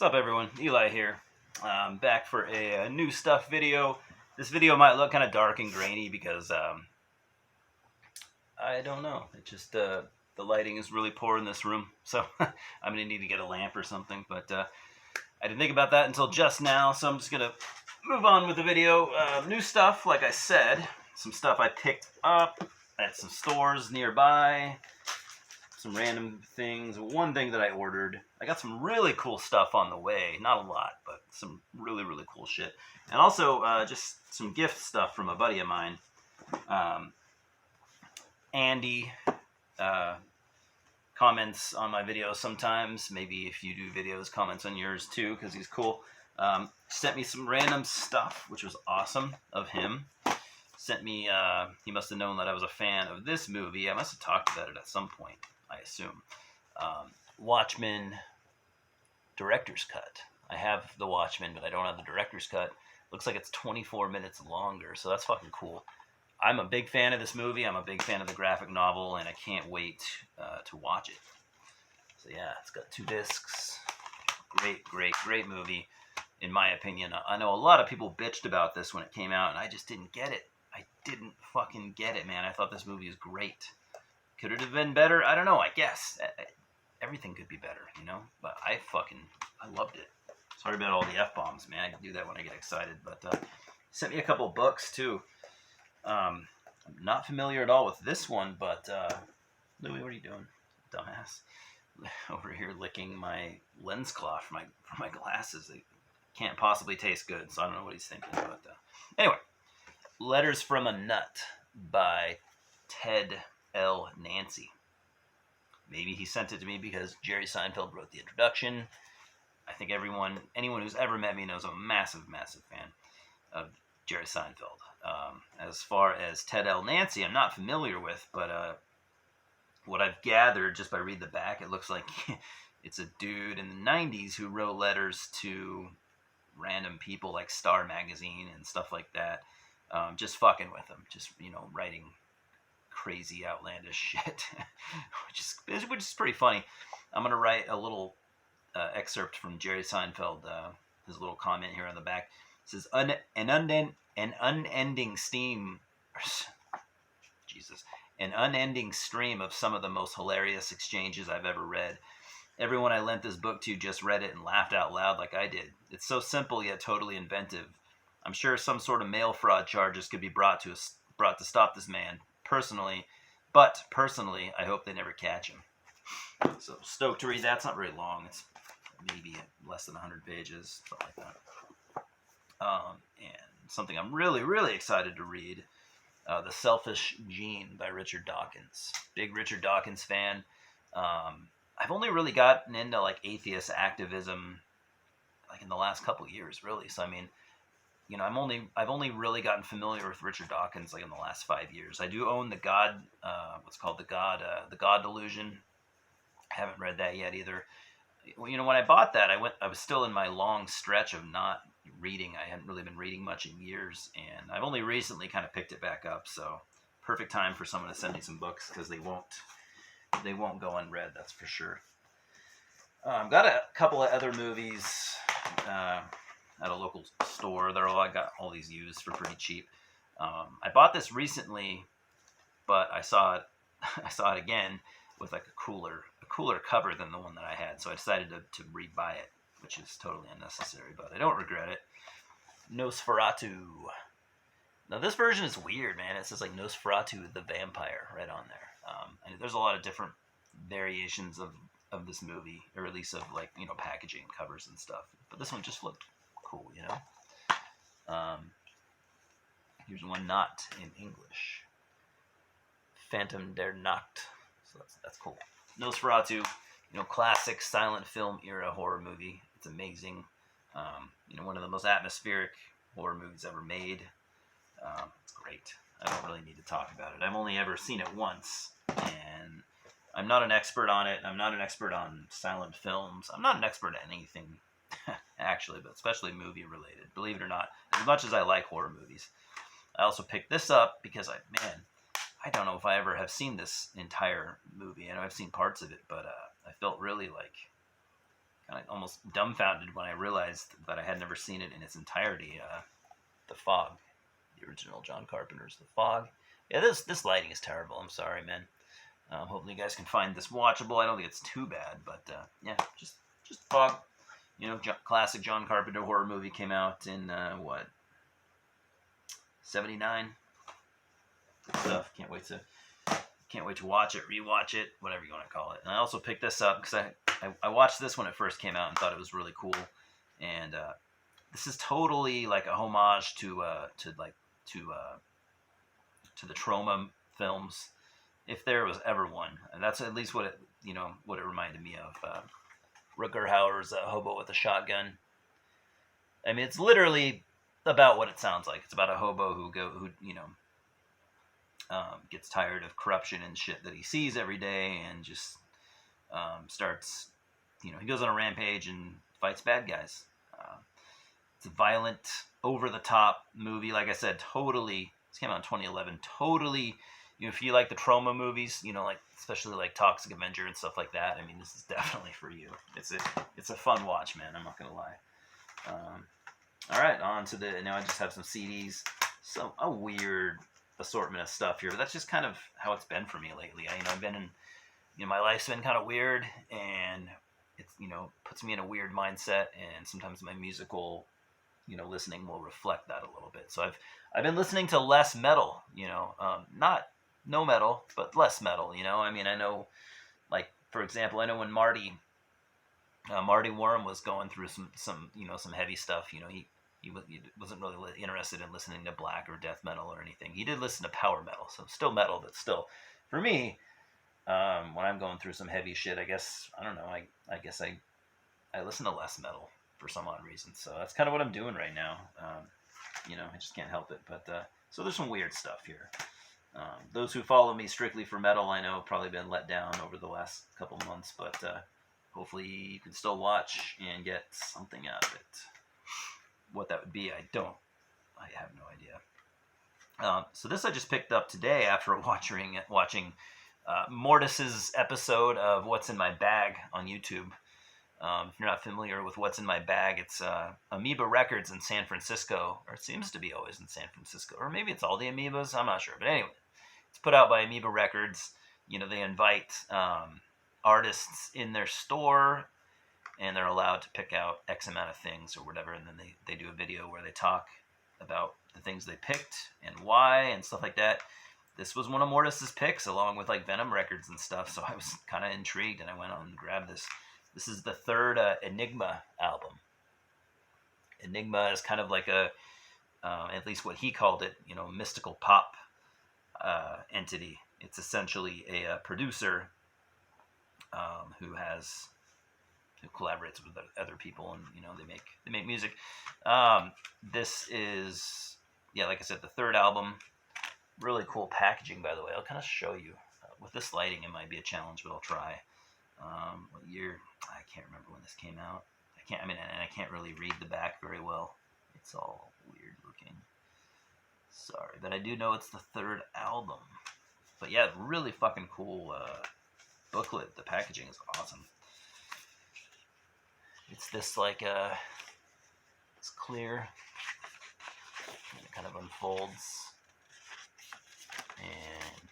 What's up, everyone? Eli here. Back for a new stuff video. This video might look kind of dark and grainy because I don't know. It just the lighting is really poor in this room, so I'm gonna need to get a lamp or something. But I didn't think about that until just now, so I'm just gonna move on with the video. New stuff, like I said, some stuff I picked up at some stores nearby. Some random things. One thing that I ordered. I got some really cool stuff on the way. Not a lot, but some really, really cool shit. And also just some gift stuff from a buddy of mine. Andy comments on my videos sometimes. Maybe if you do videos, comments on yours too, because he's cool. Sent me some random stuff, which was awesome of him. Sent me, he must have known that I was a fan of this movie. I must have talked about it at some point, I assume. Watchmen director's cut. I have the Watchmen, but I don't have the director's cut. Looks like it's 24 minutes longer, so that's fucking cool. I'm a big fan of this movie. I'm a big fan of the graphic novel, and I can't wait to watch it. So yeah, it's got 2 discs. Great movie, in my opinion. I know a lot of people bitched about this when it came out, and I just didn't get it. I didn't fucking get it, man. I thought this movie was great. Could it have been better? I don't know, I guess. Everything could be better, you know? But I loved it. Sorry about all the F-bombs, man. I can do that when I get excited. But sent me a couple books, too. I'm not familiar at all with this one, but Louie, what are you doing, dumbass? Over here licking my lens cloth for my glasses. They can't possibly taste good, so I don't know what he's thinking. But anyway, Letters from a Nut by Ted L. Nancy. Maybe he sent it to me because Jerry Seinfeld wrote the introduction. I think anyone who's ever met me knows I'm a massive fan of Jerry Seinfeld. As far as Ted L. Nancy, I'm not familiar with, but what I've gathered just by reading the back, it looks like it's a dude in the 90s who wrote letters to random people like Star Magazine and stuff like that, just fucking with them, just, writing crazy outlandish shit, which is pretty funny. I'm gonna write a little excerpt from Jerry Seinfeld, his little comment here on the back. It says, an unending stream of some of the most hilarious exchanges I've ever read. Everyone I lent this book to just read it and laughed out loud like I did. It's so simple yet totally inventive. I'm sure some sort of mail fraud charges could be brought to stop this man. Personally, I hope they never catch him. So stoked to read that. It's not very long. It's maybe less than 100 pages, something like that. And something I'm really excited to read, The Selfish Gene by Richard Dawkins. Big Richard Dawkins fan. I've only really gotten into like atheist activism like in the last couple years, really. So I mean, I've only really gotten familiar with Richard Dawkins like in the last 5 years. I do own the God, the God Delusion. I haven't read that yet either. When I bought that, I was still in my long stretch of not reading. I hadn't really been reading much in years, and I've only recently kind of picked it back up. So perfect time for someone to send me some books because they won't go unread. That's for sure. Got a couple of other movies at a local store. I got all these used for pretty cheap. I bought this recently, but I saw it again with like a cooler cover than the one that I had. So I decided to rebuy it, which is totally unnecessary, but I don't regret it. Nosferatu. Now this version is weird, man. It says like Nosferatu the Vampire right on there. And there's a lot of different variations of this movie, or at least of like, packaging and covers and stuff. But this one just looked cool, Here's one not in English. Phantom der Nacht. So that's cool. Nosferatu, classic silent film era horror movie. It's amazing. One of the most atmospheric horror movies ever made. It's great. I don't really need to talk about it. I've only ever seen it once, and I'm not an expert on it. I'm not an expert on silent films. I'm not an expert at anything, actually, but especially movie related. Believe it or not, as much as I like horror movies. I also picked this up because I don't know if I ever have seen this entire movie. I know I've seen parts of it, but I felt really like kind of almost dumbfounded when I realized that I had never seen it in its entirety. The Fog, the original John Carpenter's The Fog. Yeah, this lighting is terrible. I'm sorry, man. Hopefully you guys can find this watchable. I don't think it's too bad, but yeah, just Fog. You know, classic John Carpenter horror movie, came out in what, 79. Good stuff. Can't wait to watch it, rewatch it, whatever you want to call it. And I also picked this up because I watched this when it first came out and thought it was really cool. And this is totally like a homage to the Trauma films, if there was ever one. And that's at least what it reminded me of. Rutger Hauer's Hobo with a Shotgun. I mean, it's literally about what it sounds like. It's about a hobo who gets tired of corruption and shit that he sees every day, and just starts, he goes on a rampage and fights bad guys. It's a violent, over-the-top movie. Like I said, totally. This came out in 2011. Totally. If you like the Trauma movies, like especially like Toxic Avenger and stuff like that, I mean, this is definitely for you. It's a fun watch, man. I'm not gonna lie. All right, on to now I just have some CDs, a weird assortment of stuff here, but that's just kind of how it's been for me lately. I've been in, my life's been kind of weird, and it's, puts me in a weird mindset, and sometimes my musical, listening will reflect that a little bit. So I've been listening to less metal, not no metal, but less metal, I mean, I know, like, for example, I know when Marty Worm was going through some heavy stuff, he wasn't really interested in listening to black or death metal or anything. He did listen to power metal, so still metal, but still, for me, when I'm going through some heavy shit, I guess, I don't know, I guess I listen to less metal for some odd reason, so that's kind of what I'm doing right now. I just can't help it, but, so there's some weird stuff here. Those who follow me strictly for metal, I know, have probably been let down over the last couple months, but hopefully you can still watch and get something out of it. What that would be, I have no idea. So this I just picked up today after watching Mortis's episode of What's in My Bag on YouTube. If you're not familiar with What's in My Bag, it's Amoeba Records in San Francisco, or it seems to be always in San Francisco, or maybe it's all the Amoebas, I'm not sure. But anyway, it's put out by Amoeba Records. They invite artists in their store, and they're allowed to pick out X amount of things or whatever, and then they do a video where they talk about the things they picked and why and stuff like that. This was one of Mortis's picks, along with like Venom Records and stuff, so I was kind of intrigued, and I went on and grabbed this. This is the third Enigma album. Enigma is kind of like at least what he called it, mystical pop entity. It's essentially a producer who collaborates with other people, and they make music. This is, like I said, the third album. Really cool packaging, by the way. I'll kind of show you. With this lighting, it might be a challenge, but I'll try. What year? I can't remember when this came out. I can't really read the back very well. It's all weird looking. Sorry, but I do know it's the third album. But yeah, really fucking cool booklet. The packaging is awesome. It's this it's clear, and it kind of unfolds, and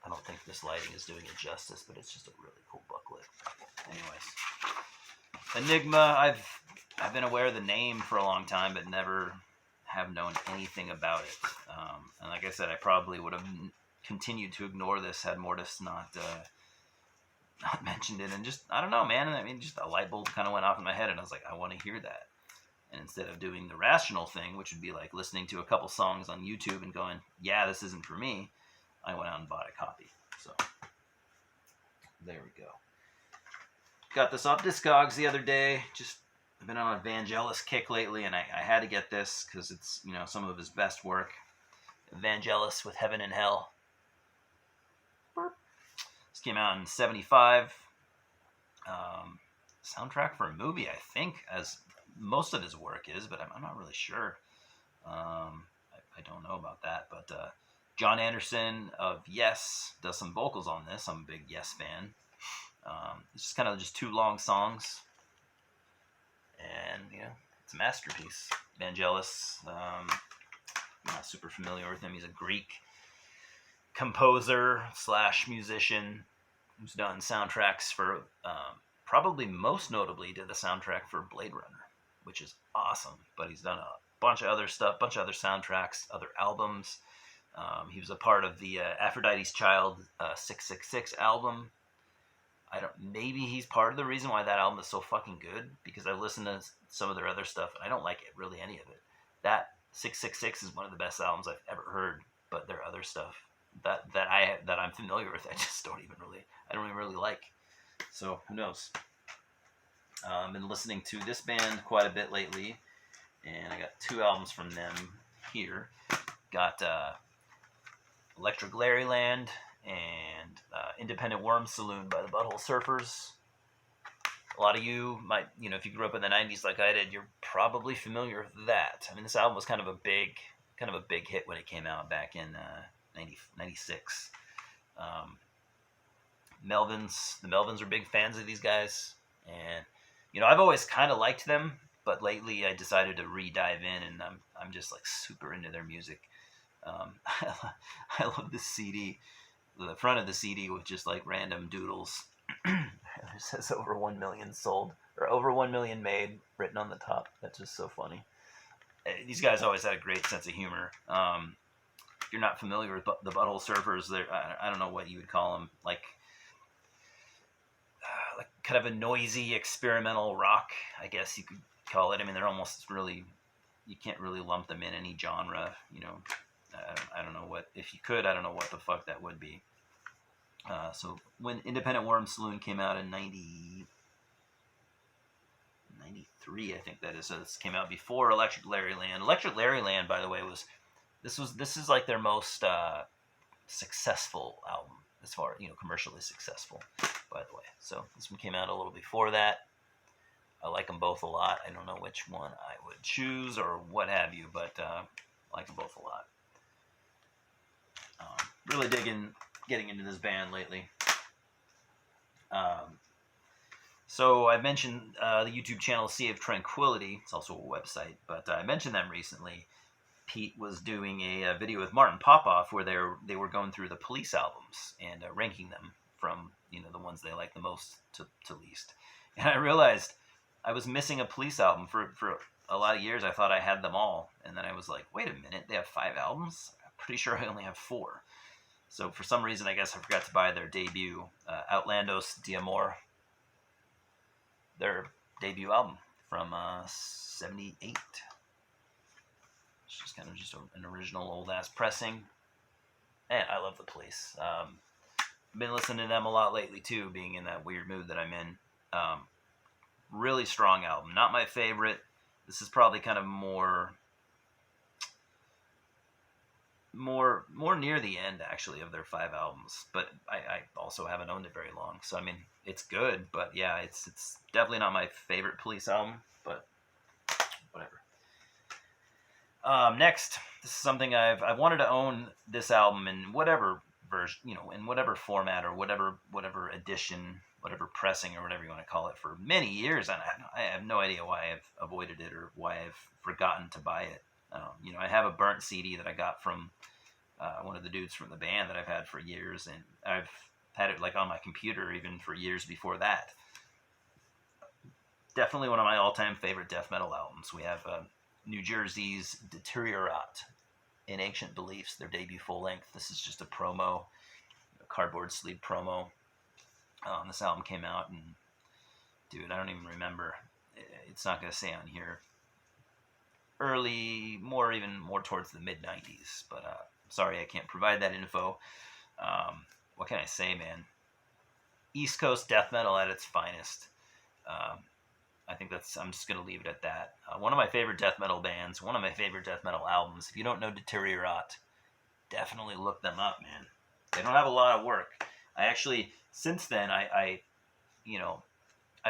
I don't think this lighting is doing it justice, but it's just a really cool booklet. Anyways, Enigma, I've been aware of the name for a long time, but never have known anything about it. And like I said, I probably would have continued to ignore this had Mortis not mentioned it. And just, I don't know, man. I mean, just a light bulb kind of went off in my head, and I was like, I want to hear that. And instead of doing the rational thing, which would be like listening to a couple songs on YouTube and going, yeah, this isn't for me, I went out and bought a copy. So there we go. Got this off Discogs the other day. I've been on a Vangelis kick lately, and I had to get this because it's, some of his best work. Vangelis with Heaven and Hell. This came out in 75. Soundtrack for a movie, I think, as most of his work is, but I'm not really sure. I don't know about that, but John Anderson of Yes does some vocals on this. I'm a big Yes fan. It's just kind of just 2 long songs, and it's a masterpiece. Vangelis, I'm not super familiar with him. He's a Greek composer / musician who's done soundtracks for, probably most notably did the soundtrack for Blade Runner, which is awesome. But he's done a bunch of other stuff, bunch of other soundtracks, other albums. He was a part of the Aphrodite's Child 666 album. Maybe he's part of the reason why that album is so fucking good, because I've listened to some of their other stuff and I don't like it, really, any of it. That 666 is one of the best albums I've ever heard, but their other stuff that I'm familiar with, I don't even really like. So who knows? I've been listening to this band quite a bit lately, and I got 2 albums from them here. Got Electric Larryland and Independent Worm Saloon by the Butthole Surfers. A lot of you might, if you grew up in the 90s like I did, you're probably familiar with that. I mean, this album was kind of a big hit when it came out back in 96. The Melvins were big fans of these guys, and I've always kind of liked them, but lately I decided to re-dive in, and I'm just like super into their music. I love this CD. The front of the CD with just like random doodles. It says over 1 million sold, or over 1 million made, written on the top. That's just so funny. These guys always had a great sense of humor. If you're not familiar with the Butthole Surfers, I don't know what you would call them, like kind of a noisy experimental rock, I guess you could call it. I mean, they're almost really, you can't really lump them in any genre. I don't know what, if you could, I don't know what the fuck that would be. So when Independent Worm Saloon came out in 93, I think that is. So this came out before Electric Larryland. Electric Larryland, by the way, this is like their most successful album, as far commercially successful, by the way. So this one came out a little before that. I like them both a lot. I don't know which one I would choose or what have you, but I like them both a lot. Really getting into this band lately. So I mentioned the YouTube channel Sea of Tranquility. It's also a website, but I mentioned them recently. Pete was doing a video with Martin Popoff where they were going through the Police albums and ranking them from the ones they like the most to least. And I realized I was missing a Police album for a lot of years. I thought I had them all, and then I was like, wait a minute, they have 5 albums? I'm pretty sure I only have 4. So for some reason, I guess I forgot to buy their debut, Outlandos de Amor, their debut album from 78. It's just kind of just an original old-ass pressing. And I love the Police. I've been listening to them a lot lately, too, being in that weird mood that I'm in. Really strong album. Not my favorite. This is probably kind of more near the end, actually, of their 5 albums. But I also haven't owned it very long. So, I mean, it's good. But, yeah, it's definitely not my favorite Police album. But whatever. Next, this is something I've wanted to own this album in whatever version, in whatever format or whatever edition, whatever pressing or whatever you want to call it, for many years, and I have no idea why I've avoided it or why I've forgotten to buy it. I have a burnt CD that I got from one of the dudes from the band that I've had for years, and I've had it like on my computer even for years before that. Definitely one of my all-time favorite death metal albums. We have New Jersey's Deteriorat in Ancient Beliefs, their debut full length. This is just a promo, a cardboard sleeve promo. This album came out, and dude, I don't even remember. It's not going to say on here. Even more towards the mid 90s, but sorry I can't provide that info. What can I say, man? East Coast death metal at its finest. I think I'm just going to leave it at that. One of my favorite death metal bands, one of my favorite death metal albums. If you don't know Deteriorat, definitely look them up, man. They don't have a lot of work. I actually, since then, I've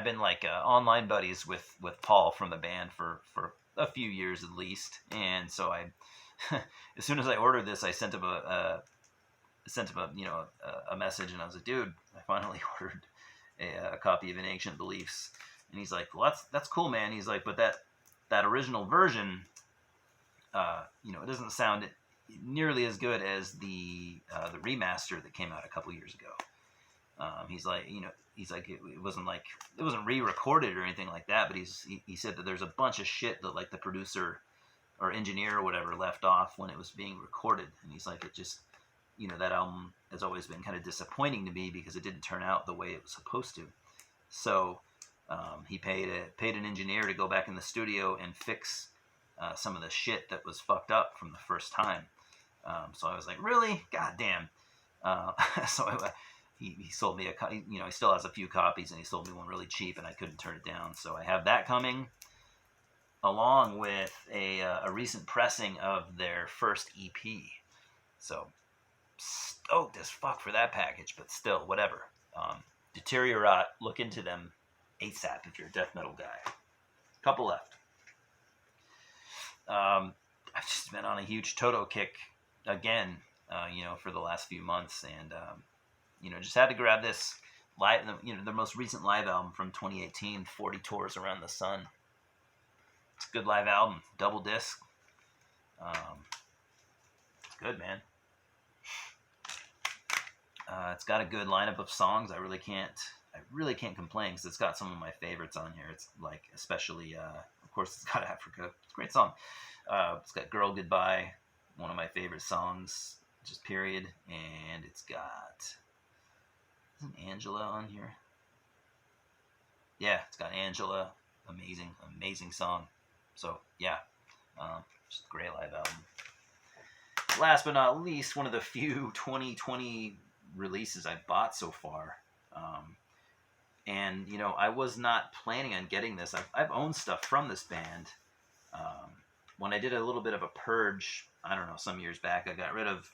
been like online buddies with Paul from the band for a few years at least. And so as soon as I ordered this, I sent him a message, and I was like, dude, I finally ordered a copy of An Ancient Beliefs, and he's like, well, that's cool, man. He's like, but that original version, it doesn't sound nearly as good as the remaster that came out a couple years ago. He's like, it wasn't re-recorded or anything like that, but he said that there's a bunch of shit that like the producer or engineer or whatever left off when it was being recorded, and he's like, it just, that album has always been kind of disappointing to me because it didn't turn out the way it was supposed to. So he paid an engineer to go back in the studio and fix some of the shit that was fucked up from the first time. So I was like, really? God damn. He sold me he still has a few copies, and he sold me one really cheap, and I couldn't turn it down. So I have that coming, along with a recent pressing of their first EP. So stoked as fuck for that package, but still, whatever. Deteriorate, look into them ASAP if you're a death metal guy. Couple left. I've just been on a huge Toto kick again, for the last few months, and just had to grab this live, the most recent live album from 2018, 40 Tours Around the Sun. It's a good live album, double disc. It's good, man. It's got a good lineup of songs. I really can't complain because it's got some of my favorites on here. It's like, especially, of course, it's got Africa. It's a great song. It's got Girl Goodbye, one of my favorite songs, just period. And it's got, isn't Angela on here? Yeah, it's got Angela. Amazing song. So, yeah, just a great live album. Last but not least, one of the few 2020 releases I bought so far. And I was not planning on getting this. I've owned stuff from this band. When I did a little bit of a purge, I don't know, some years back, I got rid of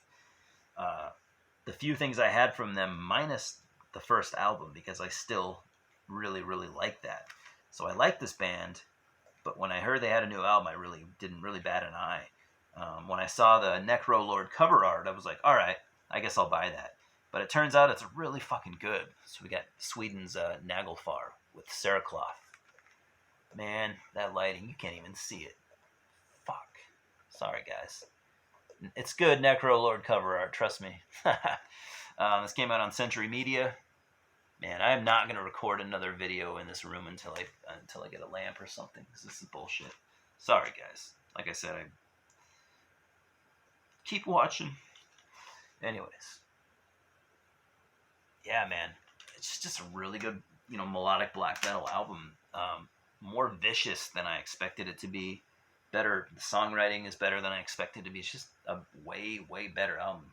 the few things I had from them, minus the first album, because I still really, really like that. So I like this band, but when I heard they had a new album, I really didn't bat an eye. When I saw the Necro Lord cover art, I was like, all right, I guess I'll buy that. But it turns out it's really fucking good. So we got Sweden's Nagelfar with Cerecloth. Man, that lighting, you can't even see it. Fuck. Sorry, guys. It's good Necro Lord cover art, trust me. This came out on Century Media. Man, I am not going to record another video in this room until I get a lamp or something, because this is bullshit. Sorry, guys. Like I said, I keep watching. Anyways. Yeah, man. It's just a really good, melodic black metal album. More vicious than I expected it to be. Better. The songwriting is better than I expected it to be. It's just a way, way better album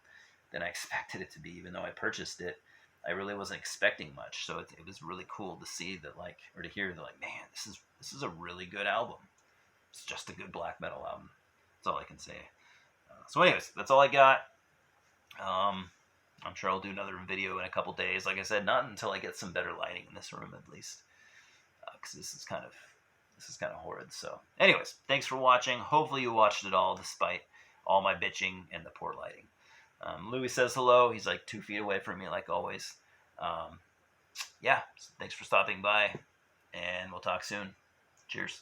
than I expected it to be, even though I purchased it. I really wasn't expecting much, so it was really cool to see that, or to hear that, man, this is a really good album. It's just a good black metal album. That's all I can say. So anyways, that's all I got. I'm sure I'll do another video in a couple days. Like I said, not until I get some better lighting in this room, at least, because this is kind of horrid. So anyways, thanks for watching. Hopefully you watched it all, despite all my bitching and the poor lighting. Louis says hello. He's like 2 feet away from me, like always. Yeah, thanks for stopping by, and we'll talk soon. Cheers.